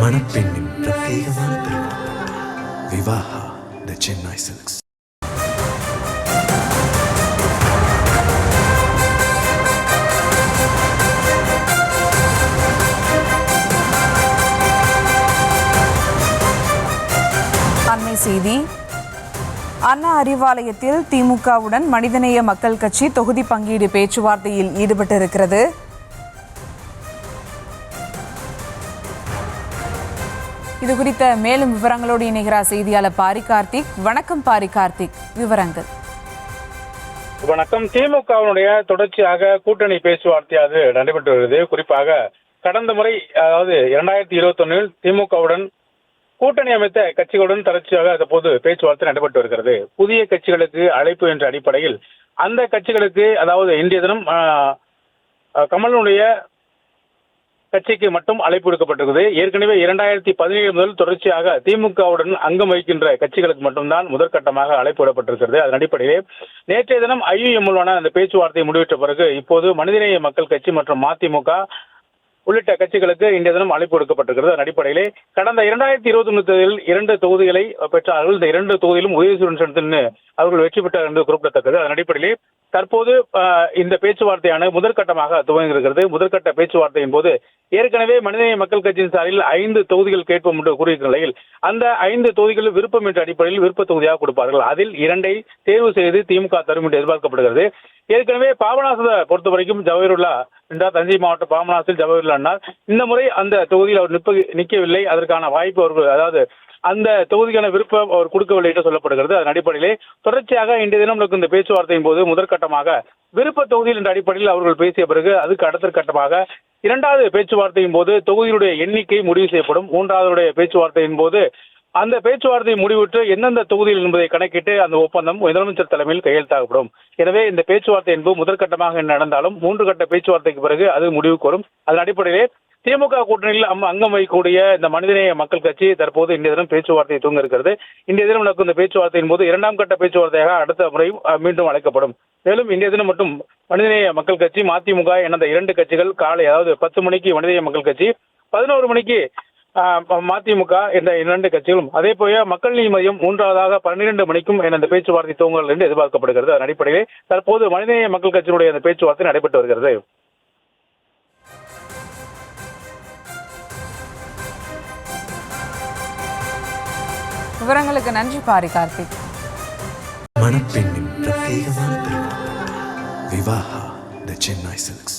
மணப்பெண்ணின் பிரத்யேகமான திருமணம் விவாஹா தி சென்னை சில்க்ஸ். அண்மை செய்தி. அண்ணா அறிவாலயத்தில் திமுகவுடன் மனிதநேய மக்கள் கட்சி தொகுதி பங்கீடு பேச்சுவார்த்தையில் ஈடுபட்டிருக்கிறது. இது குறித்த மேலும் விவரங்களோடு இணைகிறார் செய்தியாளர் பாரி கார்த்திக். வணக்கம் பாரி கார்த்திக், விவரங்கள். வணக்கம். திமுகவினுடைய தொடர்ச்சியாக கூட்டணி பேச்சுவார்த்தையாக நடைபெற்று வருகிறது. குறிப்பாக கடந்த முறை, அதாவது 2021 திமுகவுடன் கூட்டணி அமைத்த கட்சிகளுடன் தொடர்ச்சியாக தற்போது பேச்சுவார்த்தை நடைபெற்று வருகிறது. புதிய கட்சிகளுக்கு அழைப்பு என்ற அடிப்படையில் அந்த கட்சிகளுக்கு, அதாவது இன்றைய தினம் கமலுடைய கட்சிக்கு மட்டும் அழைப்பு விடுக்கப்பட்டிருக்கிறது. ஏற்கனவே 2017 முதல் தொடர்ச்சியாக திமுகவுடன் அங்கம் வகிக்கின்ற கட்சிகளுக்கு மட்டும்தான் முதற்கட்டமாக அழைப்பு விடப்பட்டிருக்கிறது. அதன் அடிப்படையிலே நேற்றைய தினம் IUML அந்த பேச்சுவார்த்தை முடிவிட்ட பிறகு இப்போது மனிதநேய மக்கள் கட்சி மற்றும் மதிமுக உள்ளிட்ட கட்சிகளுக்கு இன்றைய தினம் அழைப்பு விடுக்கப்பட்டிருக்கிறது. அதன் அடிப்படையிலே கடந்த 2021 2 தொகுதிகளை பெற்றார்கள். இந்த 2 தொகுதியிலும் உதயசூரன் அவர்கள் வெற்றி பெற்றார் என்று குறிப்பிடத்தக்கது. அதன் அடிப்படையிலே தற்போது இந்த பேச்சுவார்த்தையான முதற்கட்டமாக துவங்கியிருக்கிறது. முதற்கட்ட பேச்சுவார்த்தையின் போது ஏற்கனவே மனிதநேய மக்கள் கட்சியின் சார்பில் 5 தொகுதிகள் கேட்போம் என்று கூறியிருக்கிற நிலையில் அந்த 5 தொகுதிகள் விருப்பம் என்ற அடிப்படையில் விருப்ப தொகுதியாக கொடுப்பார்கள். அதில் 2ஐ தேர்வு செய்து திமுக தரும் என்று எதிர்பார்க்கப்படுகிறது. ஏற்கனவே பாபநாசத்தை பொறுத்த வரைக்கும் ஜவஹருல்லா என்றார், தஞ்சை மாவட்டம் பாபநாசத்தில் ஜவஹருல்லா என்னார். இந்த முறை அந்த தொகுதியில் அவர் நிற்கவில்லை. அதற்கான வாய்ப்பு அவர்கள், அதாவது அந்த தொகுதிக்கான விருப்பம் அவர் கொடுக்கவில்லை என்று சொல்லப்படுகிறது. அதன் அடிப்படையிலே தொடர்ச்சியாக இன்றைய தினம் நடக்கும் இந்த பேச்சுவார்த்தையின் போது முதற்கட்டமாக விருப்ப தொகுதியில் என்ற அடிப்படையில் அவர்கள் பேசிய பிறகு அதுக்கு அடுத்த கட்டமாக 2வது பேச்சுவார்த்தையின் போது தொகுதியுடைய எண்ணிக்கை முடிவு செய்யப்படும். 3வது பேச்சுவார்த்தையின் போது அந்த பேச்சுவார்த்தையை முடிவிட்டு எந்தெந்த தொகுதியில் என்பதை கணக்கிட்டு அந்த ஒப்பந்தம் முதலமைச்சர் தலைமையில் கையெழுத்தாகப்படும். எனவே இந்த பேச்சுவார்த்தை என்பது முதற்கட்டமாக நடந்தாலும் 3 கட்ட பேச்சுவார்த்தைக்கு பிறகு அது முடிவுக்கு வரும். அதன் அடிப்படையிலே திமுக கூட்டணியில் அங்கம் வகிக்கக்கூடிய இந்த மனிதநேய மக்கள் கட்சி தற்போது இன்றைய தினம் பேச்சுவார்த்தையை துவங்க இருக்கிறது. இன்றைய தினம் நடக்கும் இந்த பேச்சுவார்த்தையின் போது 2ஆம் கட்ட பேச்சுவார்த்தையாக அடுத்த முறை மீண்டும் அழைக்கப்படும். மேலும் இன்றைய தினம் மட்டும் மனிதநேய மக்கள் கட்சி மதிமுக என 2 கட்சிகள் காலை, அதாவது 10 மணிக்கு மனிதநேய மக்கள் கட்சி, 11 மணிக்கு மதிமுக என்ற 2 கட்சிகளும், அதே போல மக்கள் நீதி மய்யம் 3வதாக 12 மணிக்கும் இந்த பேச்சுவார்த்தை துவங்குங்கள் என்று எதிர்பார்க்கப்படுகிறது. அதன் அடிப்படையிலே தற்போது மனிதநேய மக்கள் கட்சியினுடைய அந்த பேச்சுவார்த்தை நடைபெற்று வருகிறது. விவரங்களுக்கு நன்றி பாரி கார்த்திக். மணப்பெண்ணின் பிரத்யேகமான திருமணம் விவாஹா தி சென்னை சில்க்ஸ்.